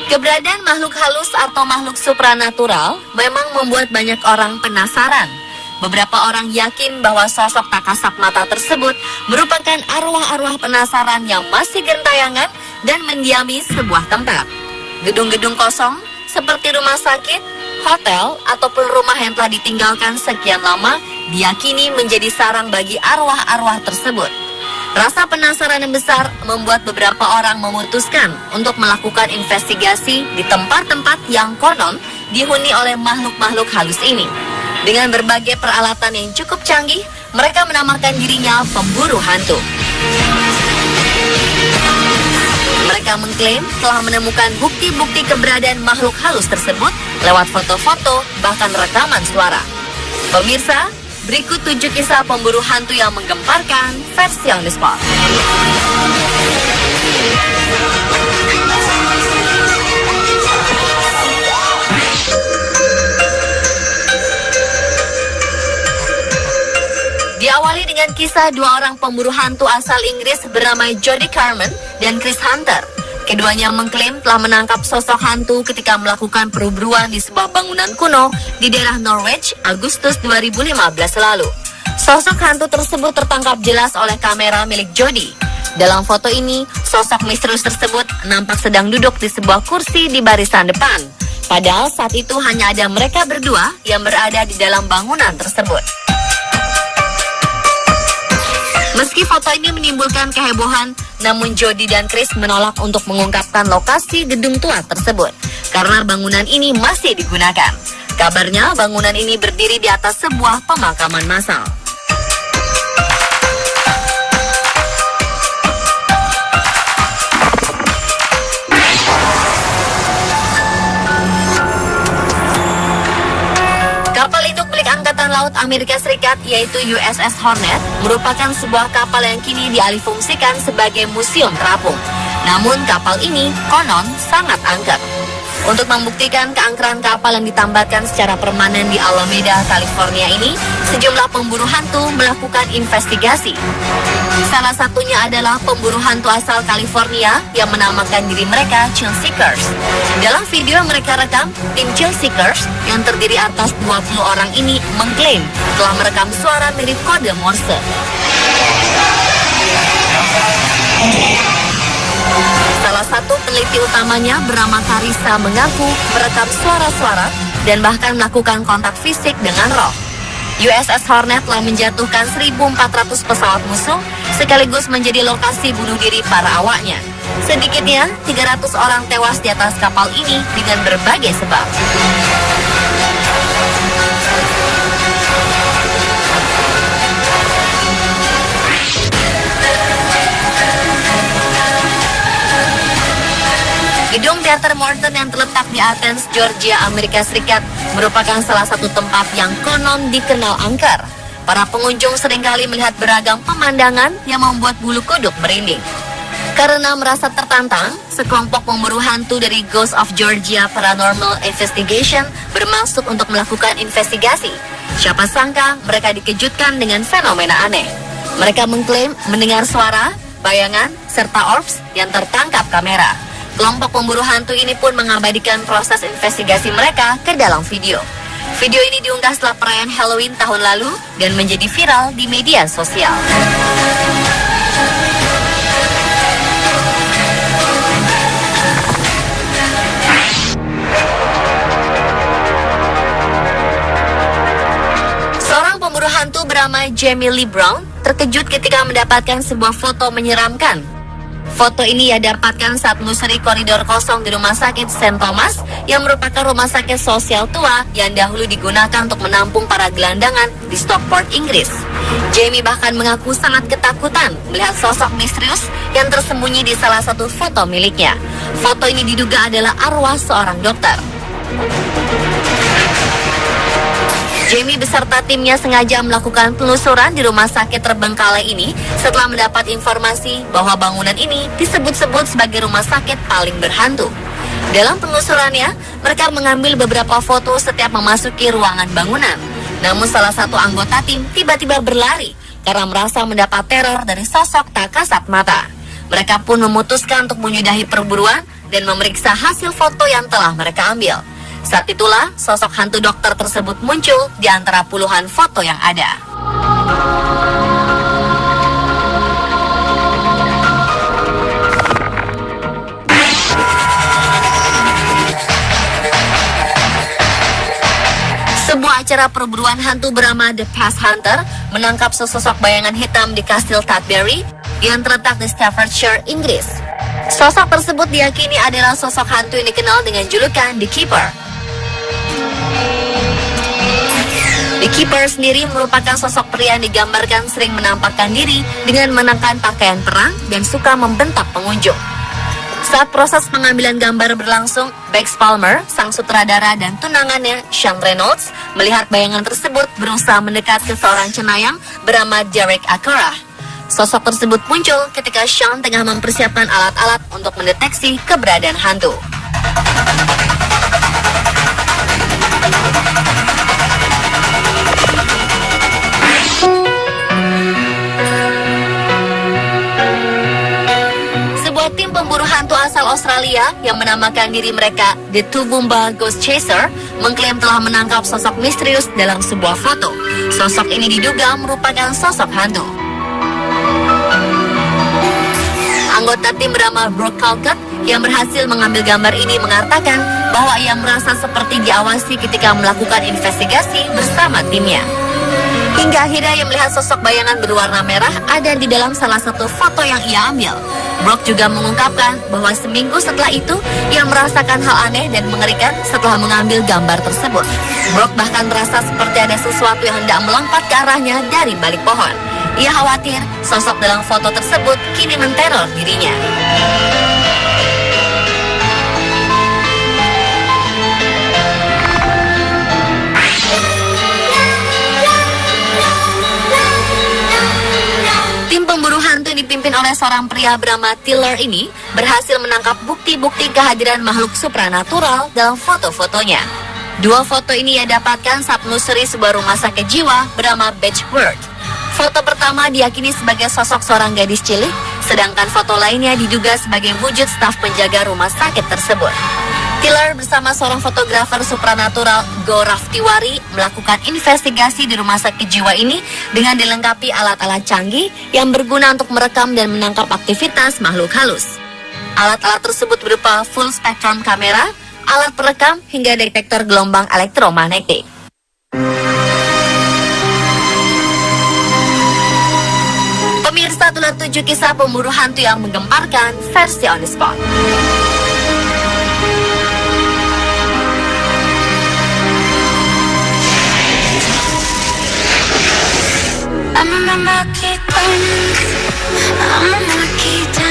Keberadaan makhluk halus atau makhluk supranatural memang membuat banyak orang penasaran. Beberapa orang yakin bahwa sosok tak kasat mata tersebut merupakan arwah-arwah penasaran yang masih gentayangan dan mendiami sebuah tempat. Gedung-gedung kosong seperti rumah sakit, hotel, ataupun rumah yang telah ditinggalkan sekian lama diyakini menjadi sarang bagi arwah-arwah tersebut. Rasa penasaran yang besar membuat beberapa orang memutuskan untuk melakukan investigasi di tempat-tempat yang konon dihuni oleh makhluk-makhluk halus ini. Dengan berbagai peralatan yang cukup canggih, mereka menamakan dirinya pemburu hantu. Mereka mengklaim telah menemukan bukti-bukti keberadaan makhluk halus tersebut lewat foto-foto, bahkan rekaman suara. Pemirsa, berikut 7 kisah pemburu hantu yang menggemparkan versi on the spot. Diawali dengan kisah 2 orang pemburu hantu asal Inggris bernama Jodie Carmen dan Chris Hunter. Keduanya mengklaim telah menangkap sosok hantu ketika melakukan perburuan di sebuah bangunan kuno di daerah Norwich Agustus 2015 lalu. Sosok hantu tersebut tertangkap jelas oleh kamera milik Jodie. Dalam foto ini, sosok misterius tersebut nampak sedang duduk di sebuah kursi di barisan depan. Padahal saat itu hanya ada mereka berdua yang berada di dalam bangunan tersebut. Meski foto ini menimbulkan kehebohan, namun Jodie dan Chris menolak untuk mengungkapkan lokasi gedung tua tersebut karena bangunan ini masih digunakan. Kabarnya bangunan ini berdiri di atas sebuah pemakaman massal. Kapal induk milik Angkatan Laut Amerika Serikat yaitu USS Hornet merupakan sebuah kapal yang kini dialihfungsikan sebagai museum terapung. Namun kapal ini konon sangat angker. Untuk membuktikan keangkeran kapal yang ditambatkan secara permanen di Alameda, California ini, sejumlah pemburu hantu melakukan investigasi. Salah satunya adalah pemburu hantu asal California yang menamakan diri mereka Chill Seekers. Dalam video yang mereka rekam, tim Chill Seekers yang terdiri atas 20 orang ini mengklaim telah merekam suara mirip kode Morse. Salah satu peneliti utamanya bernama Karissa mengaku merekam suara-suara dan bahkan melakukan kontak fisik dengan roh. USS Hornet telah menjatuhkan 1.400 pesawat musuh sekaligus menjadi lokasi bunuh diri para awaknya. Sedikitnya 300 orang tewas di atas kapal ini dengan berbagai sebab. Gedung Teater Morton yang terletak di Athens, Georgia, Amerika Serikat merupakan salah satu tempat yang konon dikenal angker. Para pengunjung seringkali melihat beragam pemandangan yang membuat bulu kuduk merinding. Karena merasa tertantang, sekelompok pemburu hantu dari Ghost of Georgia Paranormal Investigation bermaksud untuk melakukan investigasi. Siapa sangka mereka dikejutkan dengan fenomena aneh. Mereka mengklaim mendengar suara, bayangan, serta orbs yang tertangkap kamera. Kelompok pemburu hantu ini pun mengabadikan proses investigasi mereka ke dalam video. Video ini diunggah setelah perayaan Halloween tahun lalu dan menjadi viral di media sosial. Seorang pemburu hantu bernama Jamie Lee Brown terkejut ketika mendapatkan sebuah foto menyeramkan. Foto ini ia dapatkan saat menelusuri koridor kosong di Rumah Sakit St. Thomas yang merupakan rumah sakit sosial tua yang dahulu digunakan untuk menampung para gelandangan di Stockport, Inggris. Jamie bahkan mengaku sangat ketakutan melihat sosok misterius yang tersembunyi di salah satu foto miliknya. Foto ini diduga adalah arwah seorang dokter. Jamie beserta timnya sengaja melakukan penelusuran di rumah sakit terbengkalai ini setelah mendapat informasi bahwa bangunan ini disebut-sebut sebagai rumah sakit paling berhantu. Dalam penelusurannya, mereka mengambil beberapa foto setiap memasuki ruangan bangunan. Namun salah satu anggota tim tiba-tiba berlari karena merasa mendapat teror dari sosok tak kasat mata. Mereka pun memutuskan untuk menyudahi perburuan dan memeriksa hasil foto yang telah mereka ambil. Saat itulah sosok hantu dokter tersebut muncul di antara puluhan foto yang ada. Sebuah acara perburuan hantu bernama The Past Hunter menangkap sesosok bayangan hitam di Kastil Tutbury yang terletak di Staffordshire, Inggris. Sosok tersebut diyakini adalah sosok hantu yang dikenal dengan julukan The Keeper. The Keeper sendiri merupakan sosok pria yang digambarkan sering menampakkan diri dengan mengenakan pakaian perang dan suka membentak pengunjung. Saat proses pengambilan gambar berlangsung, Bex Palmer, sang sutradara dan tunangannya, Sean Reynolds, melihat bayangan tersebut berusaha mendekat ke seorang cenayang bernama Derek Acorah. Sosok tersebut muncul ketika Sean tengah mempersiapkan alat-alat untuk mendeteksi keberadaan hantu. Tim pemburu hantu asal Australia yang menamakan diri mereka The Toowoomba Ghost Chaser mengklaim telah menangkap sosok misterius dalam sebuah foto. Sosok ini diduga merupakan sosok hantu. Anggota tim bernama Brooke Calcutt yang berhasil mengambil gambar ini mengatakan bahwa ia merasa seperti diawasi ketika melakukan investigasi bersama timnya. Hingga akhirnya ia melihat sosok bayangan berwarna merah ada di dalam salah satu foto yang ia ambil. Brooke juga mengungkapkan bahwa seminggu setelah itu, ia merasakan hal aneh dan mengerikan setelah mengambil gambar tersebut. Brooke bahkan merasa seperti ada sesuatu yang hendak melompat ke arahnya dari balik pohon. Ia khawatir sosok dalam foto tersebut kini menteror dirinya. Tim pemburu hantu yang dipimpin oleh seorang pria bernama Tiller ini berhasil menangkap bukti-bukti kehadiran makhluk supranatural dalam foto-fotonya. Dua foto ini ia dapatkan saat menelusuri sebuah rumah sakit jiwa bernama Bedford. Foto pertama diyakini sebagai sosok seorang gadis cilik, sedangkan foto lainnya diduga sebagai wujud staf penjaga rumah sakit tersebut. Tiller bersama seorang fotografer supranatural, Gaurav Tiwari, melakukan investigasi di rumah sakit jiwa ini dengan dilengkapi alat-alat canggih yang berguna untuk merekam dan menangkap aktivitas makhluk halus. Alat-alat tersebut berupa full spectrum kamera, alat perekam, hingga detektor gelombang elektromagnetik. Pemirsa, itulah 7 kisah pemburu hantu yang menggemparkan versi On The Spot. I'm a lucky diamond. I'm a lucky diamond.